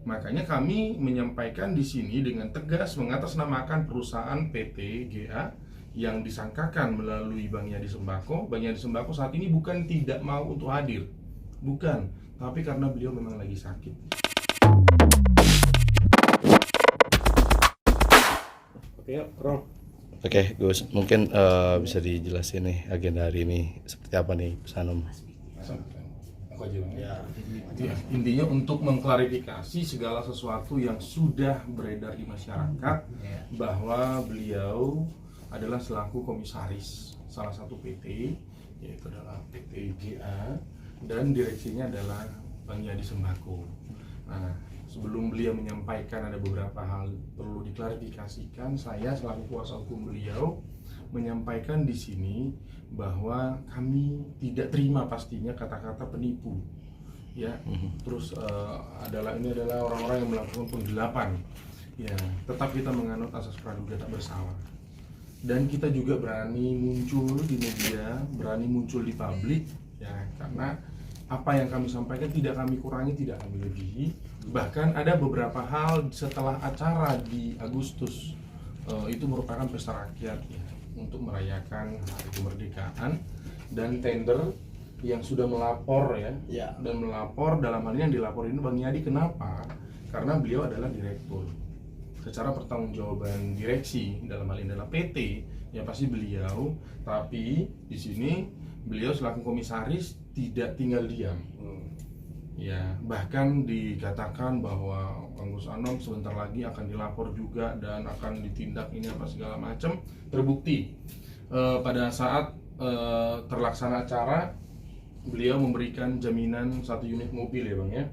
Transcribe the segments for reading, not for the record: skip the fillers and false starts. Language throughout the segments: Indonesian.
Makanya kami menyampaikan di sini dengan tegas mengatasnamakan perusahaan PT GA yang disangkakan melalui Bank Yadi Sembako. Bank Yadi Sembako saat ini bukan tidak mau untuk hadir, bukan, tapi karena beliau memang lagi sakit. Oke, Rom. Oke, Gus, mungkin bisa dijelasin nih agenda hari ini seperti apa nih, Pak Sanom? Aku aja Bang. Ya, intinya untuk mengklarifikasi segala sesuatu yang sudah beredar di masyarakat bahwa beliau adalah selaku komisaris salah satu PT, yaitu adalah PT GA, dan direksinya adalah Bank Yadi Sembako. Nah, sebelum beliau menyampaikan ada beberapa hal perlu diklarifikasikan, saya selaku kuasa hukum beliau menyampaikan di sini bahwa kami tidak terima pastinya kata-kata penipu, ya. Terus ini adalah orang-orang yang melakukan penggelapan, ya. Tetap kita menganut asas praduga tak bersalah, dan kita juga berani muncul di media, berani muncul di publik, ya, karena apa yang kami sampaikan tidak kami kurangi, tidak kami lebihi. Bahkan ada beberapa hal setelah acara di Agustus itu merupakan pesta rakyat, ya, untuk merayakan hari kemerdekaan, dan tender yang sudah melapor, ya. Dan melapor dalam hal ini yang dilapor ini Bang Yadi. Kenapa? Karena beliau adalah direktur. Secara pertanggungjawaban direksi dalam hal ini adalah PT, ya pasti beliau. Tapi di sini beliau selaku komisaris tidak tinggal diam. Ya, bahkan dikatakan bahwa Bang Gus Anom sebentar lagi akan dilapor juga dan akan ditindak ini apa segala macam. Terbukti pada saat terlaksana acara beliau memberikan jaminan 1 unit mobil, ya Bang, ya.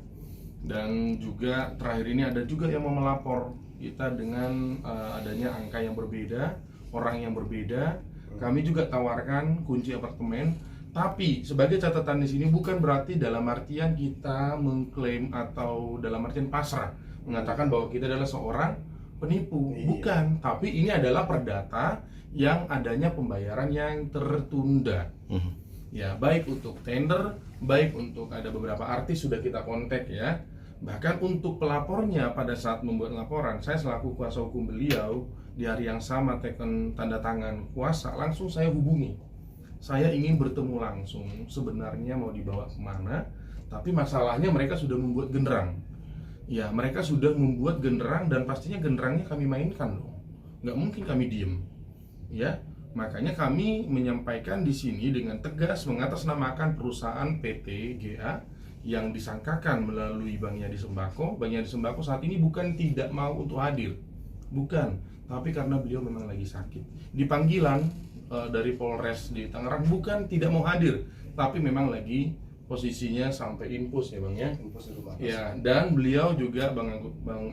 Dan juga terakhir ini ada juga yang mau melapor kita dengan adanya angka yang berbeda, orang yang berbeda. Kami juga tawarkan kunci apartemen. Tapi sebagai catatan di sini bukan berarti dalam artian kita mengklaim atau dalam artian pasrah mengatakan bahwa kita adalah seorang penipu, bukan. Tapi ini adalah perdata yang adanya pembayaran yang tertunda. Ya, baik untuk tender, baik untuk ada beberapa artis sudah kita kontak, ya. Bahkan untuk pelapornya pada saat membuat laporan, saya selaku kuasa hukum beliau di hari yang sama teken tanda tangan kuasa, langsung saya hubungi. Saya ingin bertemu langsung, sebenarnya mau dibawa kemana, tapi masalahnya mereka sudah membuat genderang. Ya, mereka sudah membuat genderang dan pastinya genderangnya kami mainkan dong. Nggak mungkin kami diem, ya. Makanya kami menyampaikan di sini dengan tegas mengatasnamakan perusahaan PT GA yang disangkakan melalui Bank Yadi Sembako. Bank Yadi Sembako saat ini bukan tidak mau untuk hadir, bukan, tapi karena beliau memang lagi sakit. Di panggilan dari Polres di Tangerang bukan tidak mau hadir, tapi memang lagi posisinya sampai infus, ya Bang, ya. Ya, dan beliau juga Bang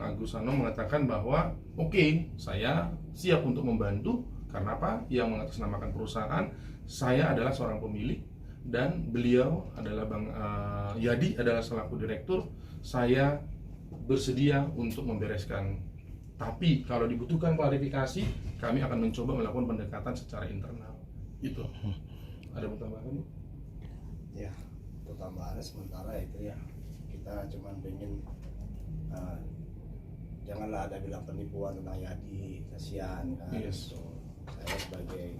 Agus Sanom mengatakan bahwa oke, saya siap untuk membantu. Karena apa? Yang mengatasnamakan perusahaan, saya adalah seorang pemilik dan beliau adalah Bang Yadi adalah selaku direktur. Saya bersedia untuk membereskan. Tapi kalau dibutuhkan klarifikasi, kami akan mencoba melakukan pendekatan secara internal. Itu. Ada tambahan? Ya, untuk tambahannya sementara itu ya, kita cuma ingin janganlah ada bilang penipuan tentang Yadi, kasihan kan. Yes. So, saya sebagai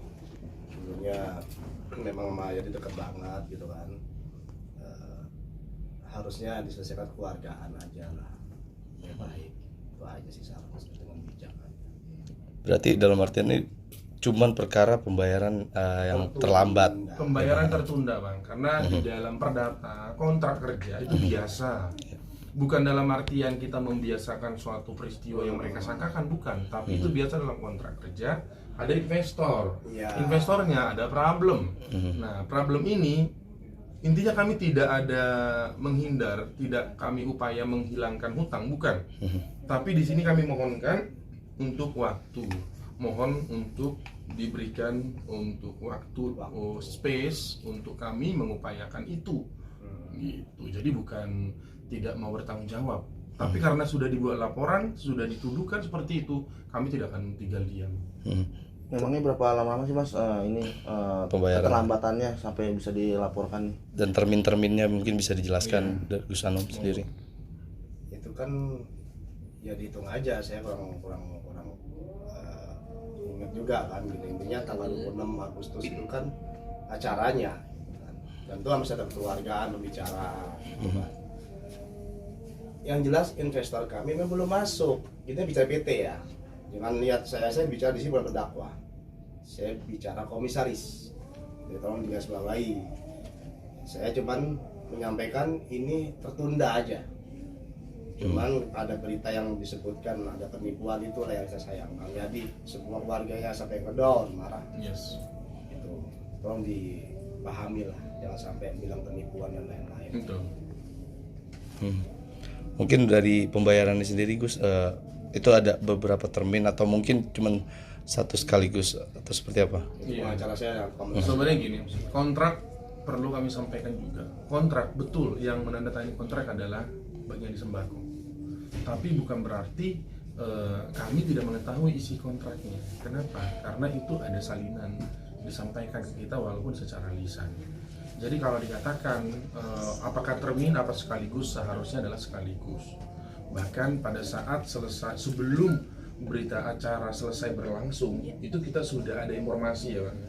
dulunya memang sama Yadi dekat banget gitu kan, harusnya diselesaikan keluargaan aja lah, ya baik. Itu aja sih saran dengan bijak aja. Berarti dalam artian ini cuman perkara pembayaran yang terlambat. Pembayaran tertunda, Bang, karena di dalam perdata kontrak kerja itu biasa. Bukan dalam artian kita membiasakan suatu peristiwa yang mereka sangkakan, bukan. Tapi itu biasa dalam kontrak kerja. Ada investor, investornya ada problem. Nah, problem ini intinya kami tidak ada menghindar, tidak kami upaya menghilangkan hutang, bukan. Tapi di sini kami mohonkan untuk waktu, mohon untuk diberikan untuk waktu, space untuk kami mengupayakan itu. Gitu. Jadi bukan tidak mau bertanggung jawab, tapi karena sudah dibuat laporan, sudah dituduhkan seperti itu, kami tidak akan tinggal diam. Memangnya berapa lama sih Mas ini Pembayaran. keterlambatannya sampai bisa dilaporkan? Dan termin-terminnya mungkin bisa dijelaskan dari Gus Anom sendiri. Itu itu kan ya dihitung aja, saya kurang ingat juga kan gitu. Intinya tanggal 26 Agustus itu kan acaranya kan. Dan itu masih ada keluargaan berbicara gitu kan. Yang jelas investor kami memang belum masuk. Kita bicara PT ya, jangan lihat saya bicara di sini bukan pendakwah, saya bicara komisaris. Jadi tolong digarisbawahi, saya cuman menyampaikan ini tertunda aja. Cuman ada berita yang disebutkan ada penipuan, itulah yang saya sayangkan. Jadi semua keluarganya sampai ke down, marah. Yes. Itu tolong dipahami lah, jangan sampai bilang penipuan dan lain-lain. Betul. Mungkin dari pembayarannya sendiri Gus, itu ada beberapa termin atau mungkin cuman satu sekaligus atau seperti apa? Itu pengacara saya yang Sebenarnya gini, kontrak perlu kami sampaikan juga. Kontrak betul, yang menandatangani kontrak adalah bagian di sembako. Tapi bukan berarti kami tidak mengetahui isi kontraknya. Kenapa? Karena itu ada salinan disampaikan ke kita walaupun secara lisan. Jadi kalau dikatakan apakah termin apa sekaligus, seharusnya adalah sekaligus. Bahkan pada saat selesai, sebelum berita acara selesai berlangsung, itu kita sudah ada informasi ya Bang,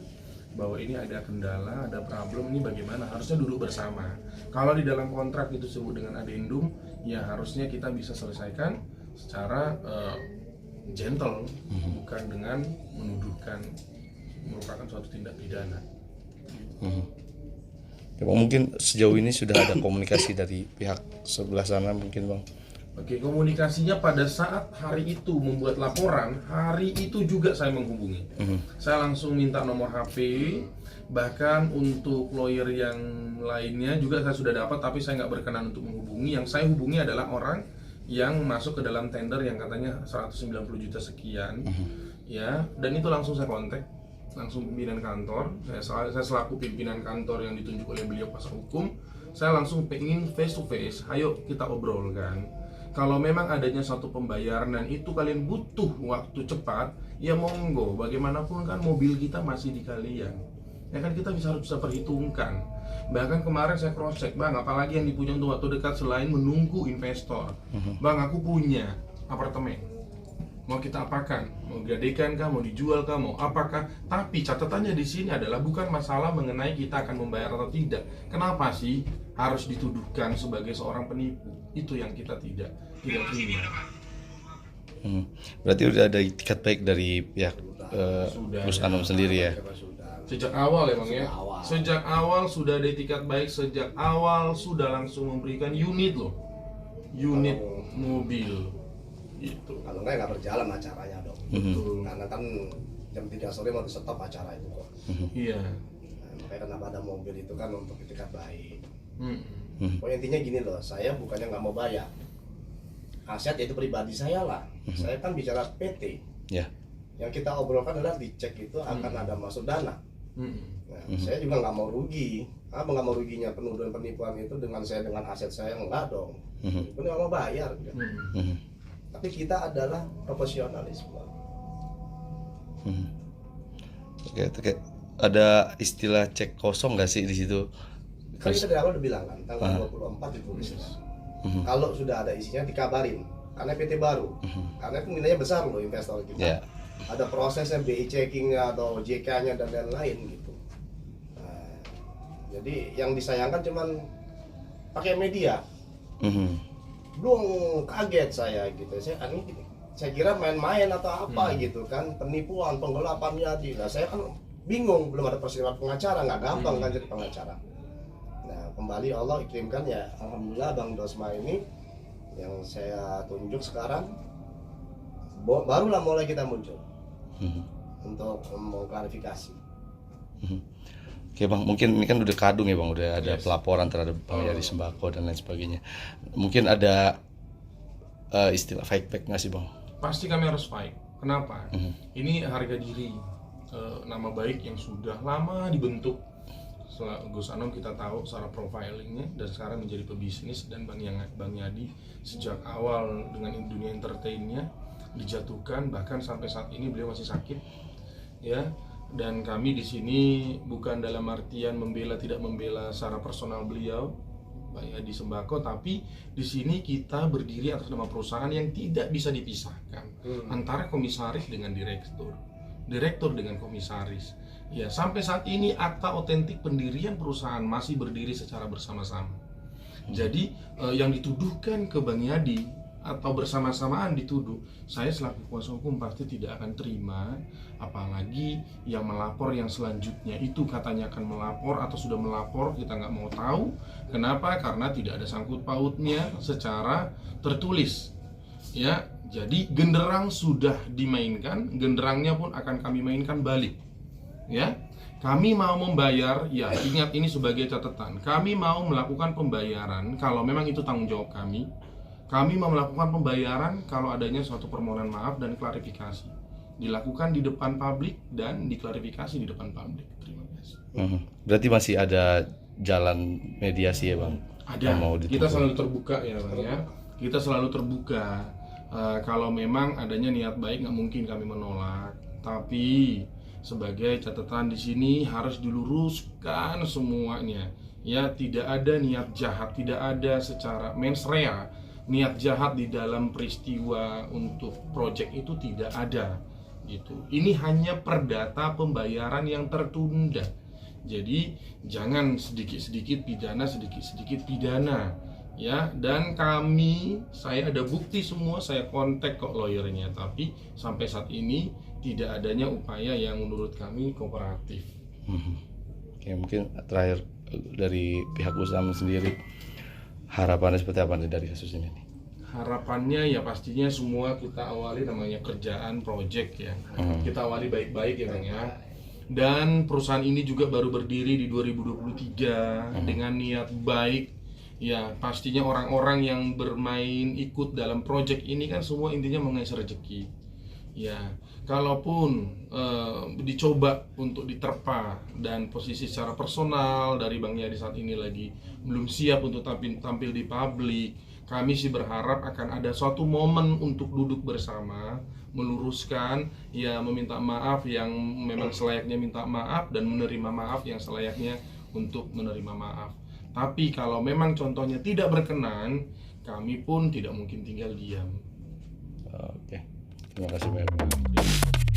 bahwa ini ada kendala, ada problem, ini bagaimana, harusnya duduk bersama. Kalau di dalam kontrak itu disebut dengan addendum, ya harusnya kita bisa selesaikan secara gentle, bukan dengan menuduhkan merupakan suatu tindak pidana. Ya, Bang, mungkin sejauh ini sudah ada komunikasi dari pihak sebelah sana mungkin Bang? Oke, komunikasinya pada saat hari itu membuat laporan, hari itu juga saya menghubungi. Saya langsung minta nomor HP, bahkan untuk lawyer yang lainnya juga saya sudah dapat, tapi saya nggak berkenan untuk menghubungi. Yang saya hubungi adalah orang yang masuk ke dalam tender yang katanya 190 juta sekian, ya. Dan itu langsung saya kontak, langsung pimpinan kantor. Saya selaku pimpinan kantor yang ditunjuk oleh beliau kuasa hukum, saya langsung pengen face to face. Ayo kita obrolkan. Kalau memang adanya satu pembayaran dan itu kalian butuh waktu cepat, ya monggo. Bagaimanapun kan mobil kita masih di kalian, ya kan kita harus bisa perhitungkan. Bahkan kemarin saya cross check, Bang, apalagi yang dipunya untuk waktu dekat selain menunggu investor. Bang, aku punya apartemen, mau kita apakan, mau gadekan kah, mau dijual kah, mau apakah. Tapi catatannya di sini adalah bukan masalah mengenai kita akan membayar atau tidak. Kenapa sih harus dituduhkan sebagai seorang penipu? Itu yang kita tidak terima. Berarti udah ada itikat baik dari pihak Gus Anom sendiri ya? Sejak awal ya Bang ya? awal. Sejak awal sudah ada itikat baik, sejak awal sudah langsung memberikan unit loh, unit mobil gitu. Kalau nggak berjalan acaranya dong. Karena kan jam 3 sore mau di stop acara itu kok. Iya. Nah, makanya kenapa ada mobil itu kan untuk itikat baik. Pokoknya intinya gini loh, saya bukannya nggak mau bayar. Aset itu pribadi saya lah. Saya kan bicara PT. Ya. Yang kita obrolkan adalah dicek itu akan ada masuk dana. Nah, saya juga nggak mau rugi. Apa nggak mau ruginya penuduhan penipuan itu dengan saya dengan aset saya? Enggak dong. Itu nggak mau bayar. Gitu. Tapi kita adalah profesionalisme. Oke. Ada istilah cek kosong nggak sih di situ? Kan kita dari awal udah bilang kan, tanggal 24 ditulis kan. Kalau sudah ada isinya dikabarin, karena PT baru, karena itu nilainya besar loh investor kita. Yeah. Ada prosesnya, BI checkingnya atau JK-nya dan lain-lain gitu. Nah, jadi yang disayangkan cuman pakai media. Belum kaget saya gitu. Saya kira main-main atau apa gitu kan, penipuan, penggelapan jadi. Nah, saya kan bingung, belum ada persiapan pengacara, nggak gampang kan jadi pengacara. Nah, kembali Allah ikirimkan ya, alhamdulillah Bang Dosma ini yang saya tunjuk sekarang barulah mulai kita muncul untuk mengklarifikasi. Oke Bang, mungkin ini kan udah kadung ya Bang, udah ada pelaporan terhadap pengendali sembako dan lain sebagainya. Mungkin ada istilah fight back nggak sih Bang? Pasti kami harus fight. Kenapa? Ini harga diri, nama baik yang sudah lama dibentuk. Setelah Gus Anom kita tahu secara profilingnya dan sekarang menjadi pebisnis, dan Bang Yadi sejak awal dengan dunia entertainnya dijatuhkan, bahkan sampai saat ini beliau masih sakit ya. Dan kami di sini bukan dalam artian membela tidak membela secara personal beliau Mbak Yadi Sembako, tapi di sini kita berdiri atas nama perusahaan yang tidak bisa dipisahkan antara komisaris dengan direktur dengan komisaris. Ya, sampai saat ini akta otentik pendirian perusahaan masih berdiri secara bersama-sama. Jadi yang dituduhkan ke Bang Yadi atau bersama-samaan dituduh, saya selaku kuasa hukum pasti tidak akan terima, apalagi yang melapor yang selanjutnya itu katanya akan melapor atau sudah melapor, kita nggak mau tahu. Kenapa? Karena tidak ada sangkut pautnya secara tertulis. Ya, jadi genderang sudah dimainkan, genderangnya pun akan kami mainkan balik. Ya, kami mau membayar, ya ingat ini sebagai catatan, kami mau melakukan pembayaran kalau memang itu tanggung jawab kami. Kami mau melakukan pembayaran kalau adanya suatu permohonan maaf dan klarifikasi. Dilakukan di depan publik dan diklarifikasi di depan publik. Terima kasih. Berarti masih ada jalan mediasi ya Bang? Ada. Kita selalu terbuka ya Bang ya. Kita selalu terbuka. Kalau memang adanya niat baik nggak mungkin kami menolak. Tapi sebagai catatan di sini harus diluruskan semuanya. Ya, tidak ada niat jahat, tidak ada secara mens rea niat jahat di dalam peristiwa untuk proyek itu tidak ada gitu. Ini hanya perdata pembayaran yang tertunda. Jadi jangan sedikit-sedikit pidana, sedikit-sedikit pidana ya. Dan saya ada bukti semua, saya kontak kok lawyernya, tapi sampai saat ini tidak adanya upaya yang menurut kami kooperatif. Oke, mungkin terakhir dari pihak usaha sendiri, harapannya seperti apa nih dari kasus ini? Harapannya ya pastinya semua kita awali namanya kerjaan project ya. Kita awali baik-baik ya Bang ya. Dan perusahaan ini juga baru berdiri di 2023 dengan niat baik. Ya pastinya orang-orang yang bermain ikut dalam project ini kan semua intinya mengais rezeki. Ya, kalaupun dicoba untuk diterpa dan posisi secara personal dari Bang Yadi saat ini lagi belum siap untuk tampil di publik, kami sih berharap akan ada suatu momen untuk duduk bersama, meluruskan, ya meminta maaf yang memang selayaknya minta maaf dan menerima maaf yang selayaknya untuk menerima maaf. Tapi kalau memang contohnya tidak berkenan, kami pun tidak mungkin tinggal diam. Oke. Terima kasih banyak.